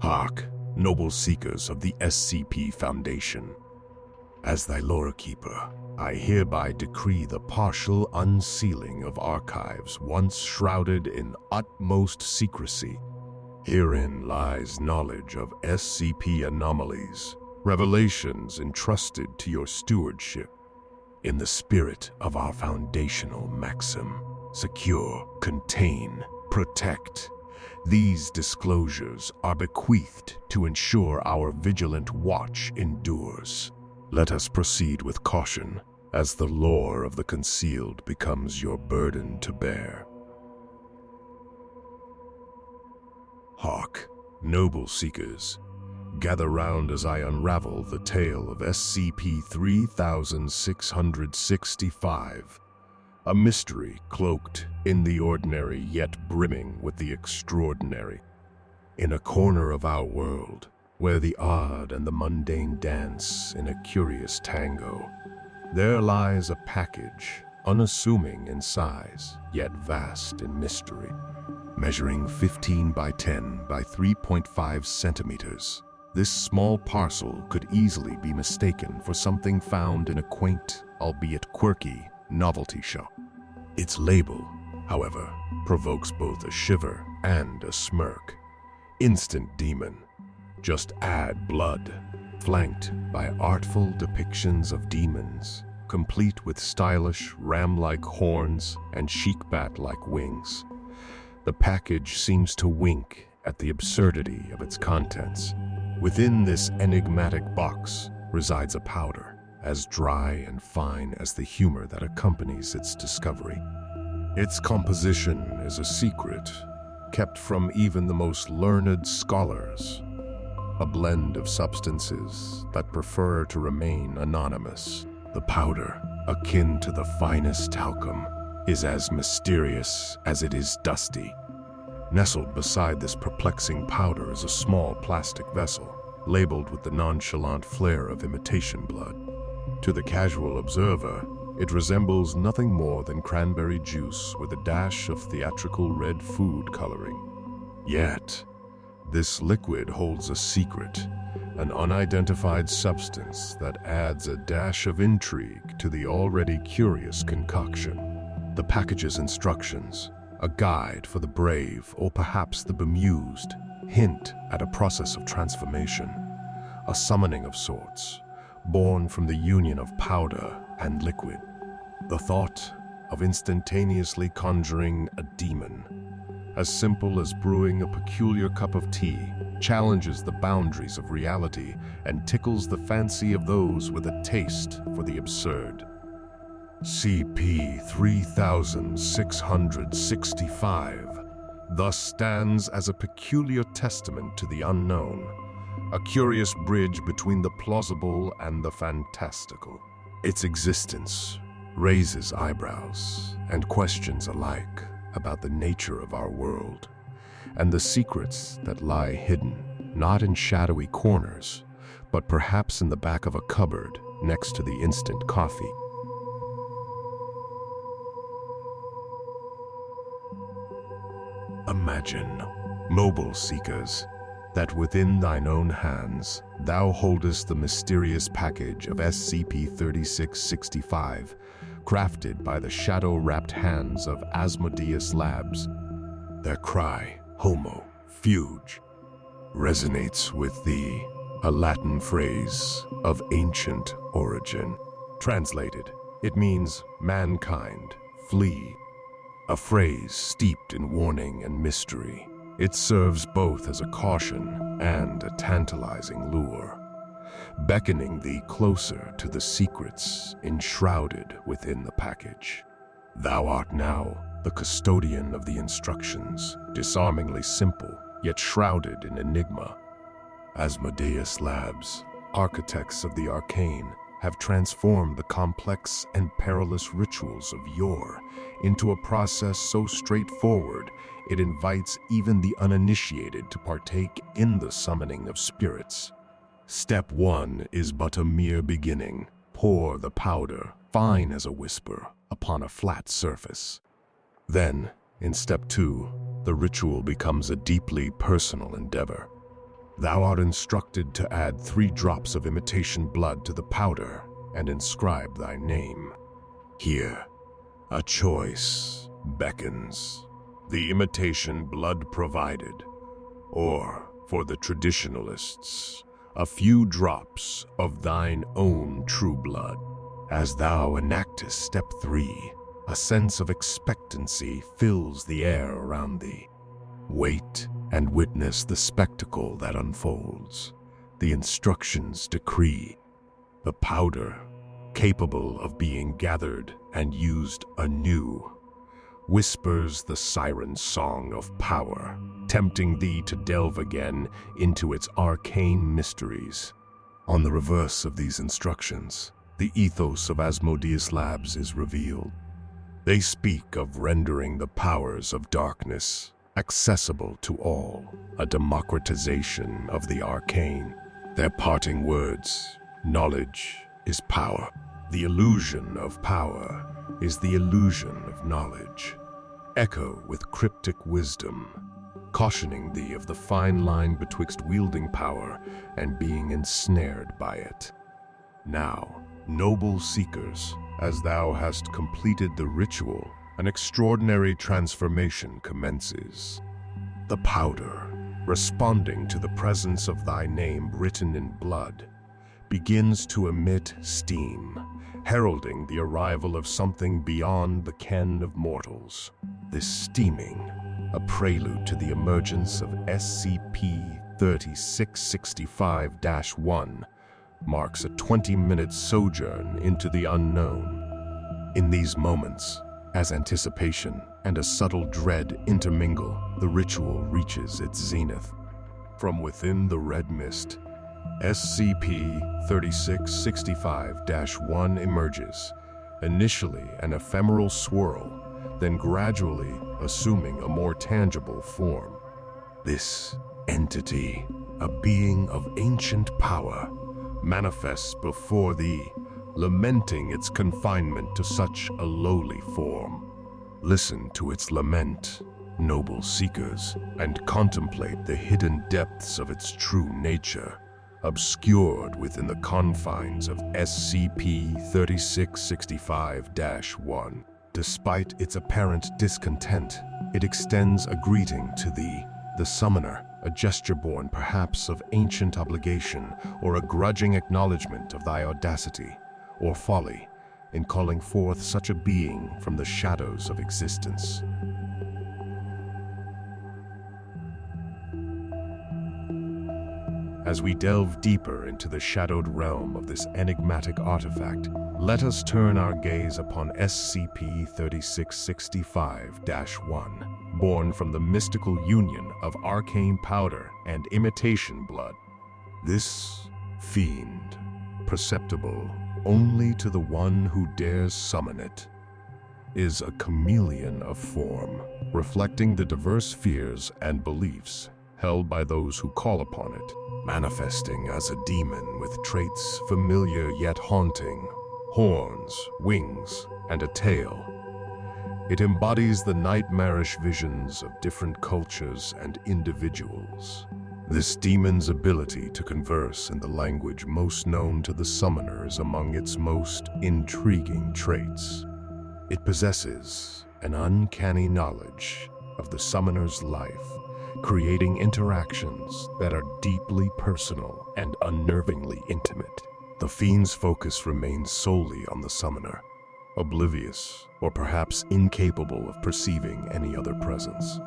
Hark, noble seekers of the SCP Foundation. As thy Lorekeeper, I hereby decree the partial unsealing of archives once shrouded in utmost secrecy. Herein lies knowledge of SCP anomalies, revelations entrusted to your stewardship. In the spirit of our foundational maxim, secure, contain, protect, these disclosures are bequeathed to ensure our vigilant watch endures. Let us proceed with caution, as the lore of the concealed becomes your burden to bear. Hark, noble seekers, gather round as I unravel the tale of SCP-3665, a mystery cloaked in the ordinary yet brimming with the extraordinary. In a corner of our world, where the odd and the mundane dance in a curious tango, there lies a package, unassuming in size, yet vast in mystery. Measuring 15 by 10 by 3.5 centimeters, this small parcel could easily be mistaken for something found in a quaint, albeit quirky, novelty shop. Its label, however, provokes both a shiver and a smirk. Instant demon. Just add blood, flanked by artful depictions of demons, complete with stylish ram-like horns and sheik-bat-like wings. The package seems to wink at the absurdity of its contents. Within this enigmatic box resides a powder, as dry and fine as the humor that accompanies its discovery. Its composition is a secret, kept from even the most learned scholars. A blend of substances that prefer to remain anonymous. The powder, akin to the finest talcum, is as mysterious as it is dusty. Nestled beside this perplexing powder is a small plastic vessel, labeled with the nonchalant flair of imitation blood. To the casual observer, it resembles nothing more than cranberry juice with a dash of theatrical red food coloring. Yet, this liquid holds a secret, an unidentified substance that adds a dash of intrigue to the already curious concoction. The package's instructions, a guide for the brave or perhaps the bemused, hint at a process of transformation, a summoning of sorts, born from the union of powder and liquid. The thought of instantaneously conjuring a demon, as simple as brewing a peculiar cup of tea, challenges the boundaries of reality and tickles the fancy of those with a taste for the absurd. SCP-3665 thus stands as a peculiar testament to the unknown, a curious bridge between the plausible and the fantastical. Its existence raises eyebrows and questions alike about the nature of our world and the secrets that lie hidden, not in shadowy corners, but perhaps in the back of a cupboard next to the instant coffee. Imagine, noble seekers, that within thine own hands thou holdest the mysterious package of SCP-3665, crafted by the shadow-wrapped hands of Asmodeus Labs. Their cry, Homo, Fuge, resonates with thee, a Latin phrase of ancient origin. Translated, it means mankind, flee. A phrase steeped in warning and mystery. It serves both as a caution and a tantalizing lure, beckoning thee closer to the secrets enshrouded within the package. Thou art now the custodian of the instructions, disarmingly simple, yet shrouded in enigma. Asmodeus Labs, architects of the arcane, have transformed the complex and perilous rituals of yore into a process so straightforward it invites even the uninitiated to partake in the summoning of spirits. Step 1 is but a mere beginning. Pour the powder, fine as a whisper, upon a flat surface. Then, in step 2, the ritual becomes a deeply personal endeavor. Thou art instructed to add 3 drops of imitation blood to the powder and inscribe thy name. Here, a choice beckons. The imitation blood provided, or, for the traditionalists, a few drops of thine own true blood. As thou enactest step 3, a sense of expectancy fills the air around thee. Wait and witness the spectacle that unfolds. The instructions decree the powder, capable of being gathered and used anew, whispers the siren song of power, tempting thee to delve again into its arcane mysteries. On the reverse of these instructions, the ethos of Asmodeus Labs is revealed. They speak of rendering the powers of darkness accessible to all, a democratization of the arcane. Their parting words: knowledge is power. The illusion of power is the illusion of knowledge. Echo with cryptic wisdom, cautioning thee of the fine line betwixt wielding power and being ensnared by it. Now, noble seekers, as thou hast completed the ritual, an extraordinary transformation commences. The powder, responding to the presence of thy name written in blood, begins to emit steam, heralding the arrival of something beyond the ken of mortals. This steaming, a prelude to the emergence of SCP-3665-1, marks a 20-minute sojourn into the unknown. In these moments, as anticipation and a subtle dread intermingle, the ritual reaches its zenith. From within the red mist, SCP-3665-1 emerges, initially an ephemeral swirl, then gradually assuming a more tangible form. This entity, a being of ancient power, manifests before thee, lamenting its confinement to such a lowly form. Listen to its lament, noble seekers, and contemplate the hidden depths of its true nature, obscured within the confines of SCP-3665-1. Despite its apparent discontent, it extends a greeting to thee, the summoner, a gesture born perhaps of ancient obligation or a grudging acknowledgement of thy audacity or folly in calling forth such a being from the shadows of existence. As we delve deeper into the shadowed realm of this enigmatic artifact, let us turn our gaze upon SCP-3665-1, born from the mystical union of arcane powder and imitation blood. This fiend, perceptible only to the one who dares summon it, is a chameleon of form, reflecting the diverse fears and beliefs held by those who call upon it, manifesting as a demon with traits familiar yet haunting: horns, wings, and a tail. It embodies the nightmarish visions of different cultures and individuals. This demon's ability to converse in the language most known to the summoner is among its most intriguing traits. It possesses an uncanny knowledge of the summoner's life, creating interactions that are deeply personal and unnervingly intimate. The fiend's focus remains solely on the summoner, oblivious or perhaps incapable of perceiving any other presence.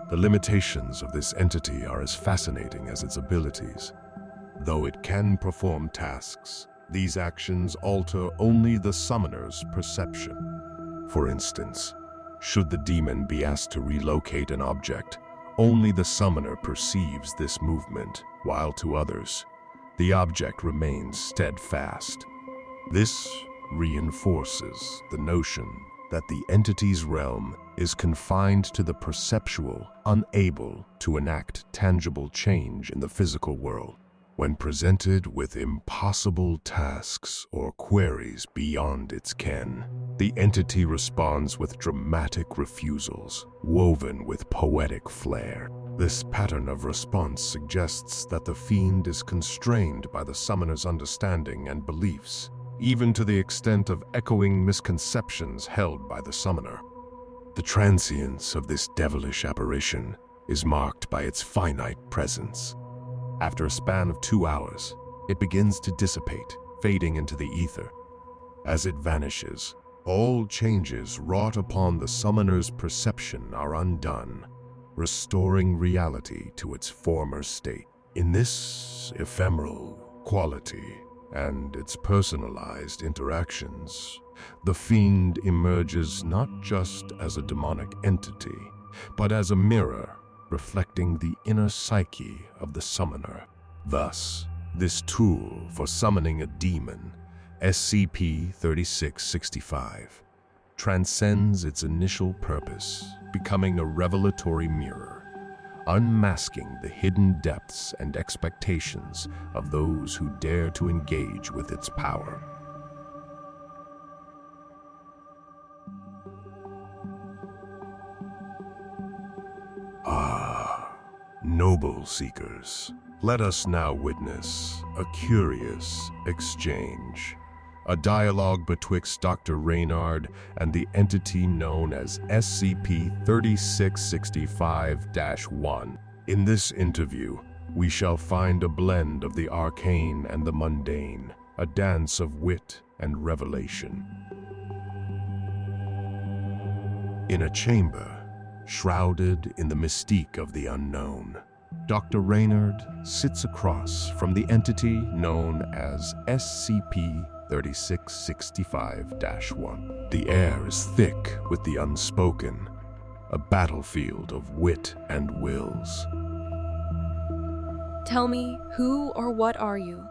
The limitations of this entity are as fascinating as its abilities. Though it can perform tasks, these actions alter only the summoner's perception. For instance, should the demon be asked to relocate an object, only the summoner perceives this movement, while to others, the object remains steadfast. This reinforces the notion that the entity's realm is confined to the perceptual, unable to enact tangible change in the physical world. When presented with impossible tasks or queries beyond its ken, The entity responds with dramatic refusals, woven with poetic flair. This pattern of response suggests that the Fiend is constrained by the summoner's understanding and beliefs, even to the extent of echoing misconceptions held by the summoner. The transience of this devilish apparition is marked by its finite presence. After a span of 2 hours, it begins to dissipate, fading into the ether. As it vanishes, all changes wrought upon the summoner's perception are undone, restoring reality to its former state. In this ephemeral quality and its personalized interactions, the Fiend emerges not just as a demonic entity, but as a mirror reflecting the inner psyche of the summoner. Thus, this tool for summoning a demon, SCP-3665, transcends its initial purpose, becoming a revelatory mirror, unmasking the hidden depths and expectations of those who dare to engage with its power. Noble seekers, let us now witness a curious exchange. A dialogue betwixt Dr. Reynard and the entity known as SCP-3665-1. In this interview, we shall find a blend of the arcane and the mundane, a dance of wit and revelation. In a chamber, shrouded in the mystique of the unknown, Dr. Reynard sits across from the entity known as SCP-3665-1. The air is thick with the unspoken, a battlefield of wit and wills. Tell me, who or what are you?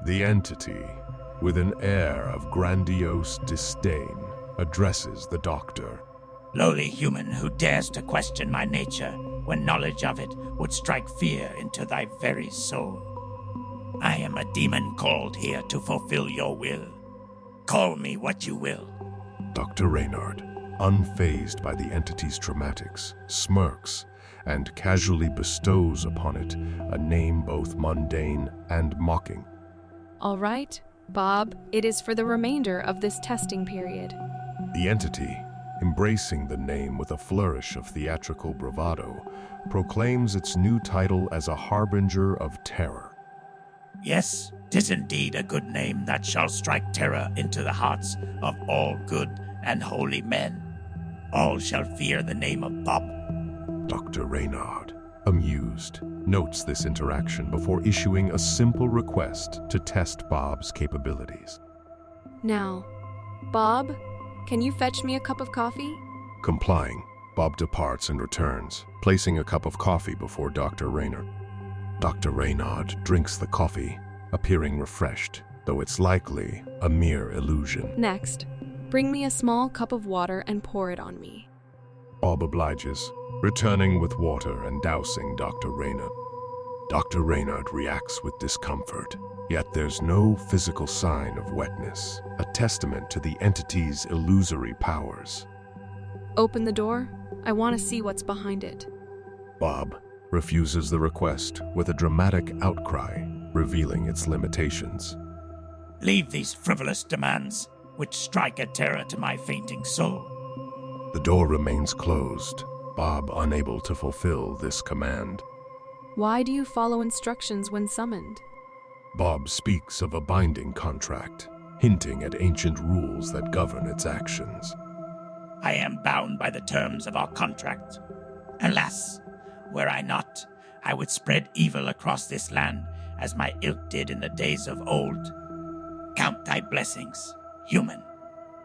The entity, with an air of grandiose disdain, addresses the doctor. Lowly human who dares to question my nature when knowledge of it would strike fear into thy very soul. I am a demon called here to fulfill your will. Call me what you will. Dr. Reynard, unfazed by the entity's traumatics, smirks and casually bestows upon it a name both mundane and mocking. All right, Bob, it is for the remainder of this testing period. The entity, embracing the name with a flourish of theatrical bravado, proclaims its new title as a harbinger of terror. Yes, 'tis indeed a good name that shall strike terror into the hearts of all good and holy men. All shall fear the name of Bob. Dr. Reynard, amused, notes this interaction before issuing a simple request to test Bob's capabilities. Now, Bob, can you fetch me a cup of coffee? Complying, Bob departs and returns, placing a cup of coffee before Dr. Reynard. Dr. Reynard drinks the coffee, appearing refreshed, though it's likely a mere illusion. Next, bring me a small cup of water and pour it on me. Bob obliges, returning with water and dousing Dr. Reynard. Dr. Reynard reacts with discomfort, yet there's no physical sign of wetness, a testament to the entity's illusory powers. Open the door. I want to see what's behind it. Bob refuses the request with a dramatic outcry, revealing its limitations. Leave these frivolous demands, which strike a terror to my fainting soul. The door remains closed, Bob unable to fulfill this command. Why do you follow instructions when summoned? Bob speaks of a binding contract, hinting at ancient rules that govern its actions. I am bound by the terms of our contract. Alas, were I not, I would spread evil across this land as my ilk did in the days of old. Count thy blessings, human.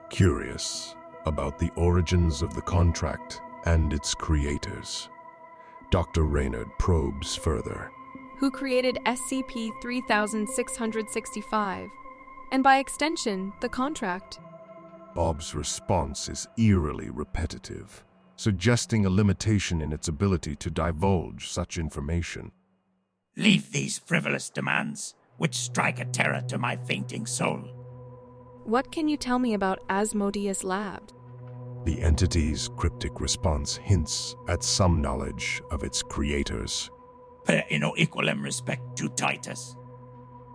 Curious about the origins of the contract and its creators, Dr. Reynard probes further. Who created SCP-3665, and by extension, the contract? Bob's response is eerily repetitive, suggesting a limitation in its ability to divulge such information. Leave these frivolous demands, which strike a terror to my fainting soul. What can you tell me about Asmodeus Lab? The entity's cryptic response hints at some knowledge of its creators. Per inno equalem respect to Titus.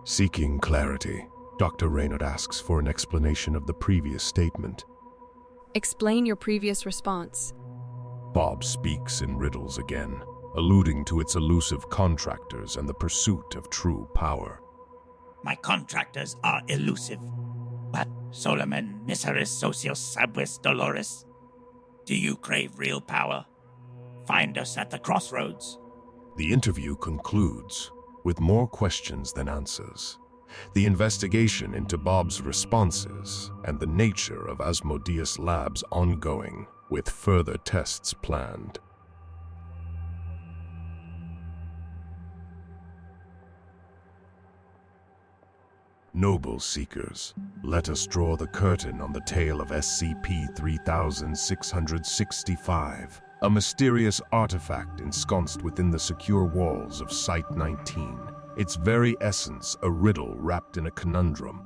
Seeking clarity, Dr. Reynard asks for an explanation of the previous statement. Explain your previous response. Bob speaks in riddles again, alluding to its elusive contractors and the pursuit of true power. My contractors are elusive, but Solomon miseris socios sabvis dolores. Do you crave real power? Find us at the crossroads. The interview concludes with more questions than answers. The investigation into Bob's responses and the nature of Asmodeus Lab's ongoing, with further tests planned. Noble seekers, let us draw the curtain on the tale of SCP-3665, a mysterious artifact ensconced within the secure walls of Site-19, its very essence a riddle wrapped in a conundrum.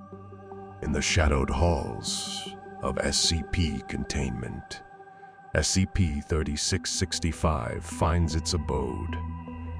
In the shadowed halls of SCP containment, SCP-3665 finds its abode.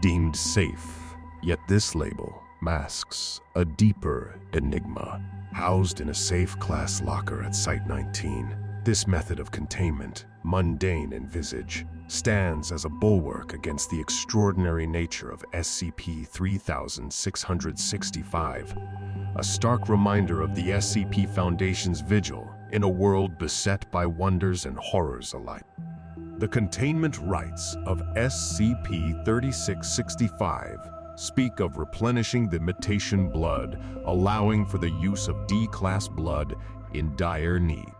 Deemed safe, yet this label masks a deeper enigma. Housed in a safe class locker at Site-19, this method of containment, mundane in visage, stands as a bulwark against the extraordinary nature of SCP-3665, a stark reminder of the SCP Foundation's vigil in a world beset by wonders and horrors alike. The containment rites of SCP-3665 speak of replenishing the Imitation Blood, allowing for the use of D-class blood in dire need.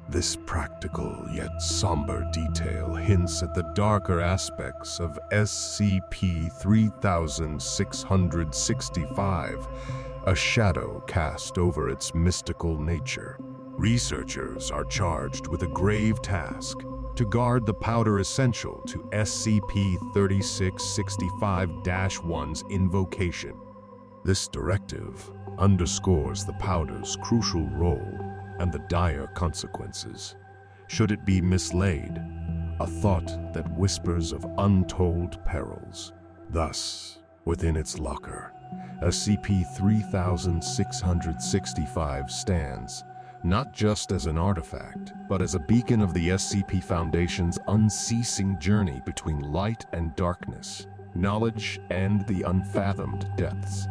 This practical yet somber detail hints at the darker aspects of SCP-3665, a shadow cast over its mystical nature. Researchers are charged with a grave task: to guard the powder essential to SCP-3665-1's invocation. This directive underscores the powder's crucial role and the dire consequences should it be mislaid, a thought that whispers of untold perils. Thus, within its locker, SCP-3665 stands not just as an artifact, but as a beacon of the SCP Foundation's unceasing journey between light and darkness, knowledge and the unfathomed depths.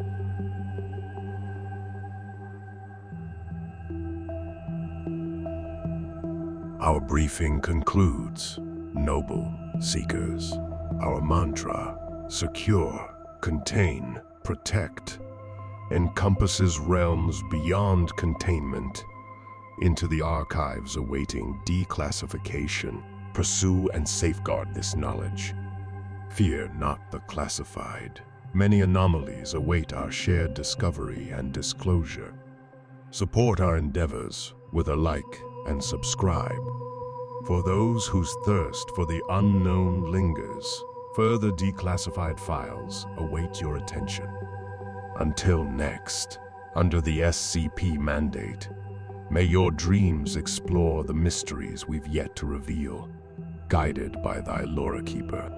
Our briefing concludes. Noble seekers, our mantra, secure, contain, protect, encompasses realms beyond containment into the archives awaiting declassification. Pursue and safeguard this knowledge. Fear not the classified. Many anomalies await our shared discovery and disclosure. Support our endeavors with a like and subscribe. For those whose thirst for the unknown lingers, further declassified files await your attention. Until next, under the SCP mandate, may your dreams explore the mysteries we've yet to reveal, guided by thy Lorekeeper.